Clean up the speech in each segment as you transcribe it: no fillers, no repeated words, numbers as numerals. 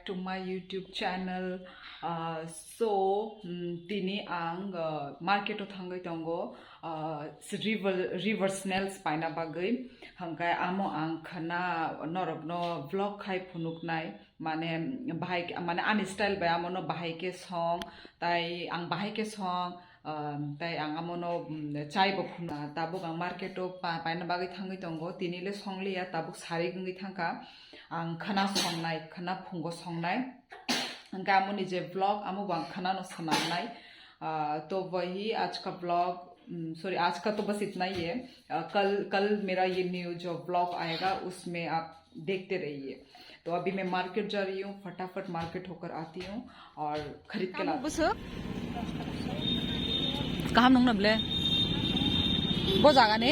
to my YouTube channel. So dini ang market o thangai tongo river snails paina bagai hangkai amo ang khana norokno vlog khai phunuk nai mane bahai mane an style ba amo no bahai ke song tai ang bahai ke song tai ang amono chai bo phuna tabuk ang market o paina bagai thangai tongo tinile songlia tabuk sari gungi thangka ang khana songnai khana phungo songnai गामो निजे vlog आमो खाना no सुनाई तो वही आज का vlog sorry आज का तो बस इतना ही है। कल मेरा ये न्यू जो व्लॉग आएगा उसमें आप देखते रहिए। तो अभी मैं मार्केट जा रही हूँ, फटाफट मार्केट होकर आती हूँ और खरीद के लाती हूँ। कहाँ नंग नबले वो जागा ने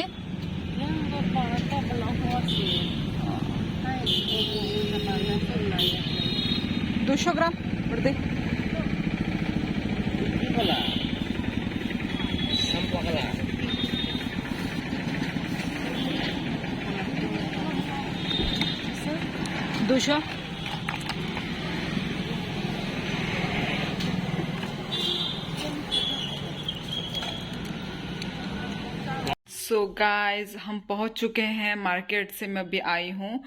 200 ग्राम कर दे। सो गाइज हम पहुंच चुके हैं मार्केट से, मैं अभी आई हूं।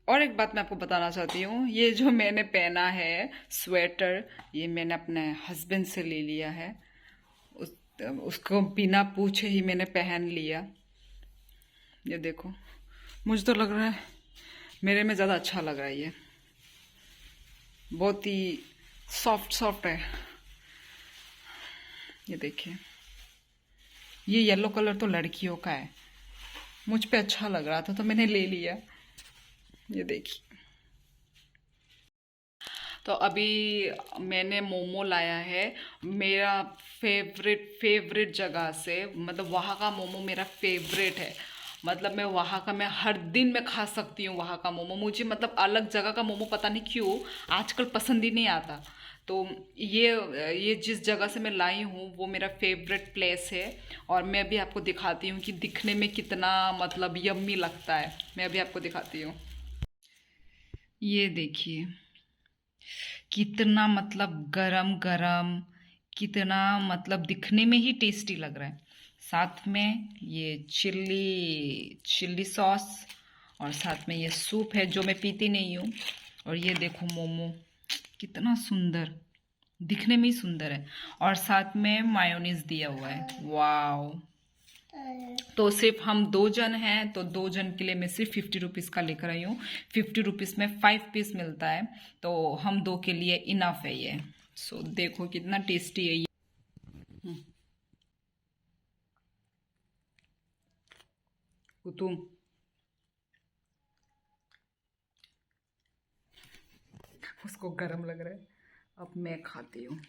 और एक बात मैं आपको बताना चाहती हूँ, ये जो मैंने पहना है स्वेटर, ये मैंने अपने हस्बैंड से ले लिया है। उसको बिना पूछे ही मैंने पहन लिया। ये देखो, मुझे तो लग रहा है मेरे में ज़्यादा अच्छा लग रहा है। ये बहुत ही सॉफ्ट है। ये देखिए, ये येलो कलर तो लड़कियों का है, मुझ पे अच्छा लग रहा था तो मैंने ले लिया। ये देखिए, तो अभी मैंने मोमो लाया है मेरा फेवरेट जगह से। मतलब वहाँ का मोमो मेरा फेवरेट है। मतलब मैं हर दिन में खा सकती हूँ वहाँ का मोमो। मुझे मतलब अलग जगह का मोमो पता नहीं क्यों आजकल पसंद ही नहीं आता। तो ये जिस जगह से मैं लाई हूँ वो मेरा फेवरेट प्लेस है। और मैं अभी आपको दिखाती हूँ कि दिखने में कितना मतलब यम्मी लगता है। मैं अभी आपको दिखाती हूँ। ये देखिए कितना मतलब गरम गरम, कितना मतलब दिखने में ही टेस्टी लग रहा है। साथ में ये चिल्ली सॉस और साथ में ये सूप है जो मैं पीती नहीं हूँ। और ये देखो मोमो कितना सुंदर, दिखने में ही सुंदर है। और साथ में मायोनीज दिया हुआ है। वाओ! तो सिर्फ हम 2 जन हैं, तो 2 जन के लिए मैं सिर्फ 50 रुपीज़ का लेकर आई हूँ। 50 रुपीज़ में 5 पीस मिलता है, तो हम 2 के लिए इनफ है ये। सो देखो कितना टेस्टी है ये। कुतुम उसको गरम लग रहा है, अब मैं खाती हूँ।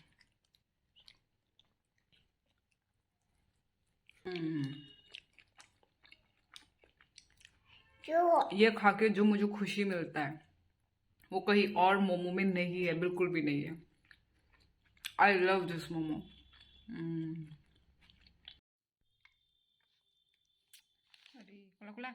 ये खा के जो मुझे खुशी मिलता है वो कहीं और मोमो में नहीं है, बिल्कुल भी नहीं है। I love this momo. अरे कोला कोला।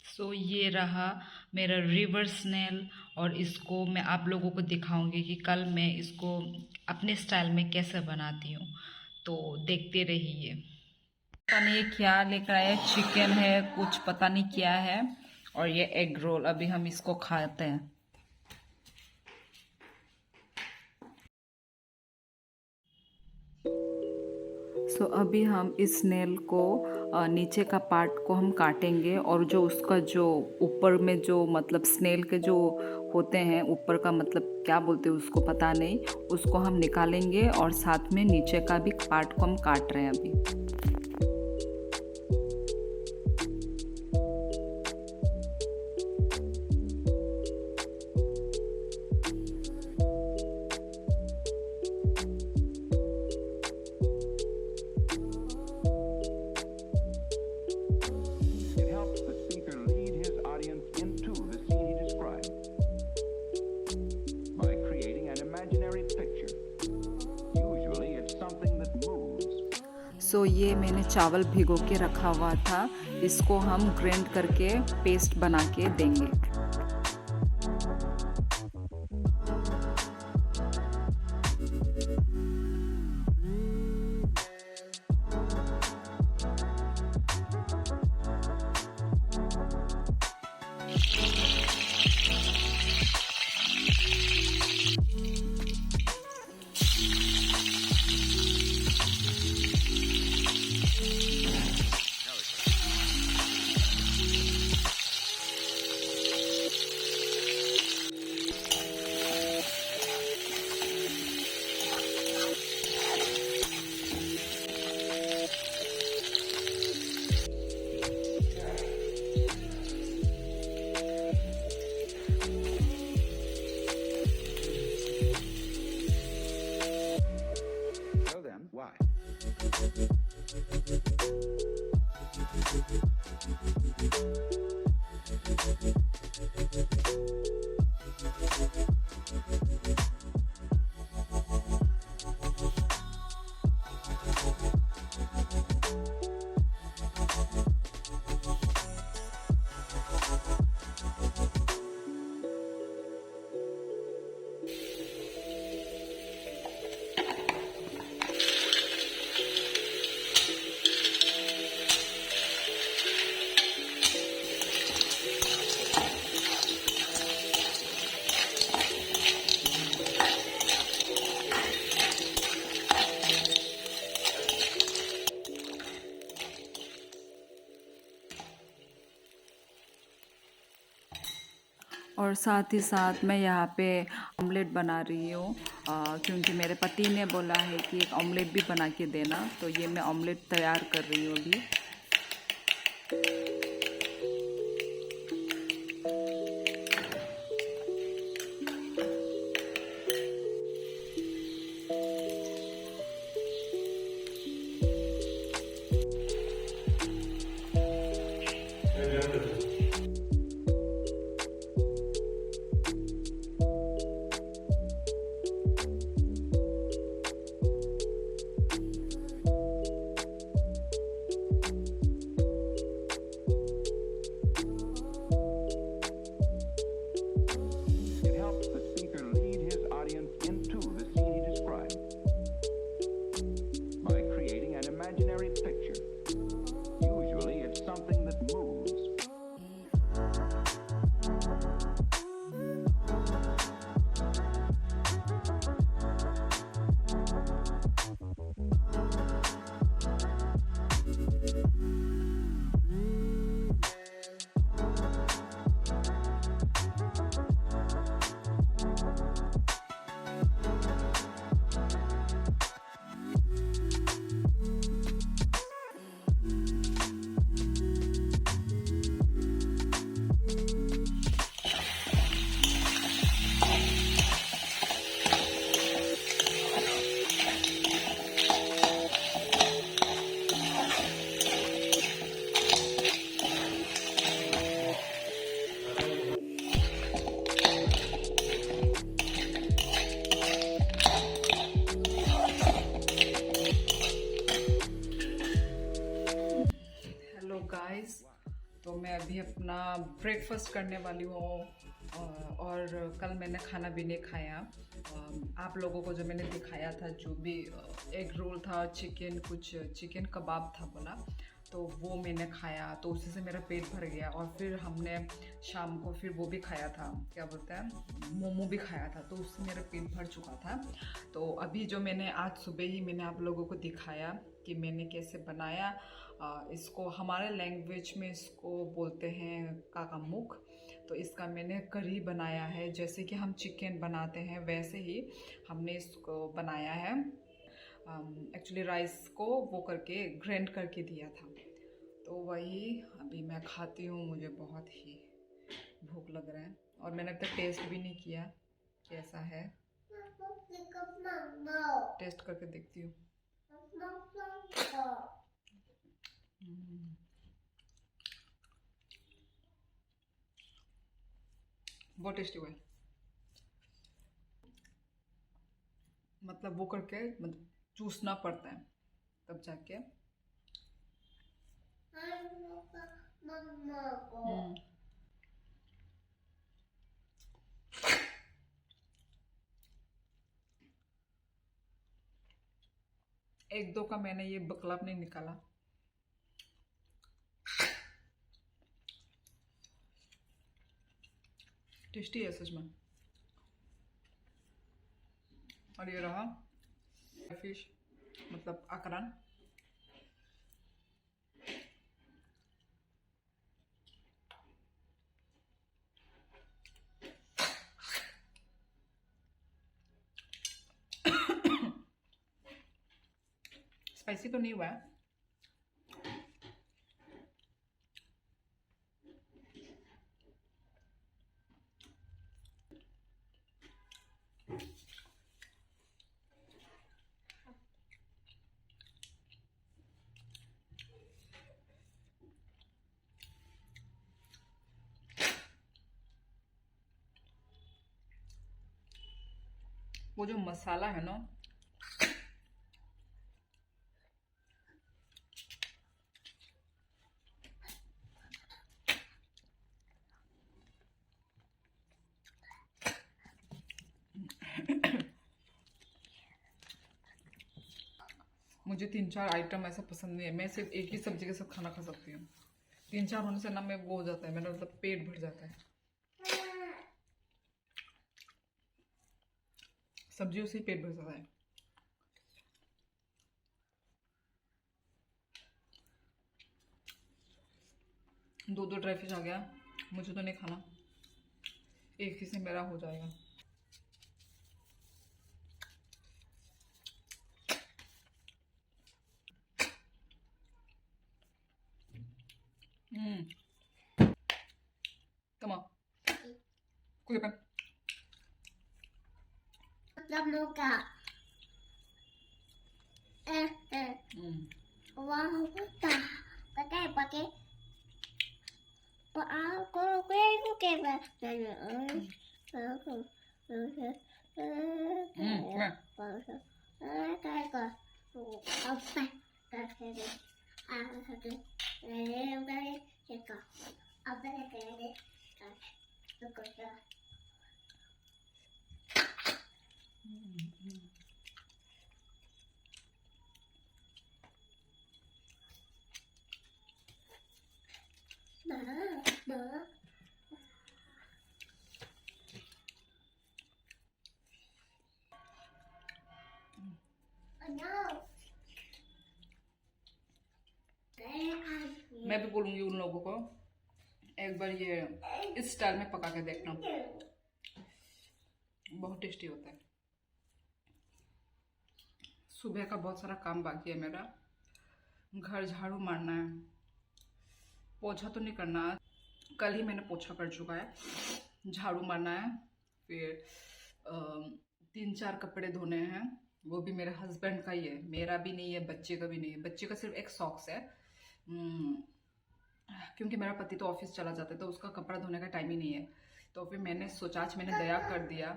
सो ये रहा मेरा रिवर स्नेल। और इसको मैं आप लोगों को दिखाऊंगी कि कल मैं इसको अपने स्टाइल में कैसे बनाती हूँ। तो देखते रहिए। पता नहीं क्या लेकर आया, चिकन है कुछ पता नहीं क्या है। और ये एग रोल, अभी हम इसको खाते हैं। सो अभी हम इस स्नेल को नीचे का पार्ट को हम काटेंगे। और जो उसका जो ऊपर में जो मतलब स्नेल के जो होते हैं ऊपर का, मतलब क्या बोलते हैं उसको पता नहीं, उसको हम निकालेंगे। और साथ में नीचे का भी पार्ट को हम काट रहे हैं अभी। Imaginary सो ये मैंने चावल भिगो के रखा हुआ था, इसको हम ग्राइंड करके पेस्ट बना के देंगे। So then, why? और साथ ही साथ मैं यहाँ पे ऑमलेट बना रही हूँ, क्योंकि मेरे पति ने बोला है कि एक ऑमलेट भी बना के देना, तो ये मैं ऑमलेट तैयार कर रही हूँ अभी। It helps the speaker lead his audience into the scene he describes by creating an imaginary picture. Usually, it's something that moves. Hello guys, तो मैं अभी अपना ब्रेकफास्ट करने वाली हूँ, और कल मैंने खाना भी नहीं खाया। आप लोगों को जो मैंने दिखाया था, जो भी एग रोल था, चिकन कबाब था बोला, तो वो मैंने खाया, तो उसी से मेरा पेट भर गया। और फिर हमने शाम को फिर वो भी खाया था, क्या बोलते हैं, मोमो भी खाया था, तो उससे मेरा पेट भर चुका था। तो अभी जो मैंने आज सुबह ही मैंने आप लोगों को दिखाया कि मैंने कैसे बनाया, इसको हमारे लैंग्वेज में इसको बोलते हैं काकामुख। तो इसका मैंने करी बनाया है, जैसे कि हम चिकन बनाते हैं वैसे ही हमने इसको बनाया है। एक्चुअली राइस को वो करके ग्राइंड करके दिया था, तो वही अभी मैं खाती हूँ। मुझे बहुत ही भूख लग रहा है, और मैंने अब तक टेस्ट भी नहीं किया कैसा है। टेस्ट करके देखती हूँ। बहुत टेस्टी हुआ है, मतलब वो करके मतलब चूसना पड़ता है तब जाके हम्म, एक दो का मैंने ये बकलाव नहीं निकाला। टेस्टी है सच में। और ये रहा फिश, मतलब अकरन। स्पाइसी तो नहीं हुआ है। वो जो मसाला है ना, मुझे 3-4 आइटम ऐसा पसंद नहीं है। मैं सिर्फ एक ही सब्जी के साथ खाना खा सकती हूँ। 3-4 होने से ना मैं वो हो जाता है, मेरा मतलब पेट भर जाता है। सब्जियों से ही पेट भर जाता है। दो ड्राई फिश आ गया, मुझे तो नहीं खाना, एक ही से मेरा हो जाएगा। Come on. Kuya. मैं भी बोलूंगी उन लोगों को एक बार ये इस स्टाइल में पका के देखना, बहुत टेस्टी होता है। सुबह का बहुत सारा काम बाकी है मेरा। घर झाड़ू मारना है, पोछा तो नहीं करना, कल ही मैंने पोछा कर चुका है। झाड़ू मारना है, फिर 3-4 कपड़े धोने हैं, वो भी मेरे हस्बैंड का ही है, मेरा भी नहीं है, बच्चे का भी नहीं है। बच्चे का सिर्फ एक सॉक्स है, क्योंकि मेरा पति तो ऑफिस चला जाता है तो उसका कपड़ा धोने का टाइम ही नहीं है। तो फिर मैंने सोचा आज मैंने दया कर दिया,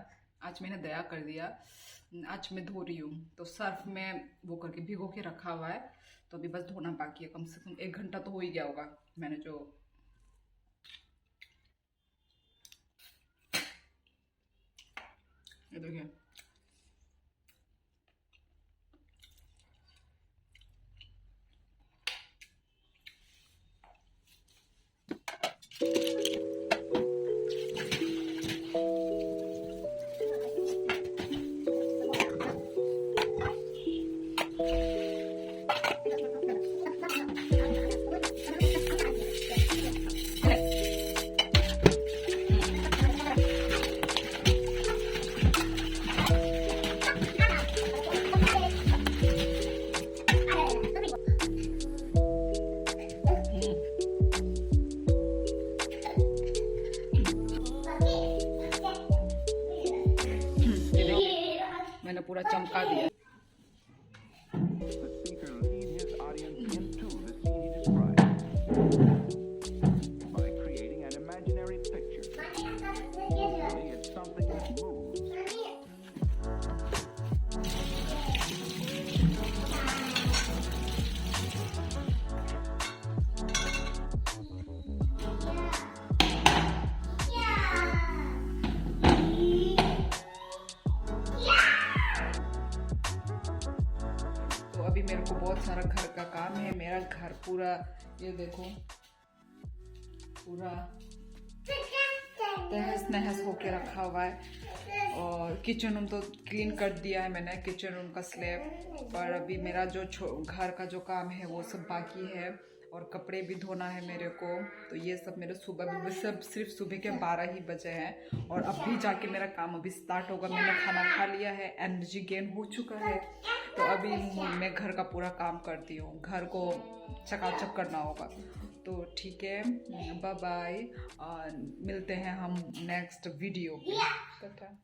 आज मैं धो रही हूँ। तो सर्फ में वो करके भिगो के रखा हुआ है, तो अभी बस धोना बाकी है। कम से कम 1 घंटा तो हो ही गया होगा मैंने जो ये देखिए। अभी मेरे को बहुत सारा घर का काम है। मेरा घर पूरा ये देखो पूरा तहस नहस होके रखा हुआ है और किचन रूम तो क्लीन कर दिया है मैंने, किचन रूम का स्लैब। पर अभी मेरा जो घर का जो काम है वो सब बाकी है और कपड़े भी धोना है मेरे को। तो ये सब मेरे सुबह भी सब सिर्फ सुबह के 12 ही बजे हैं और अभी जाके मेरा काम अभी स्टार्ट होगा। मैंने खाना खा लिया है, एनर्जी गेन हो चुका है, तो अभी मैं घर का पूरा काम करती हूँ। घर को चकाचक करना होगा। तो ठीक है, बाय बाय, मिलते हैं हम नेक्स्ट वीडियो पे। टाटा।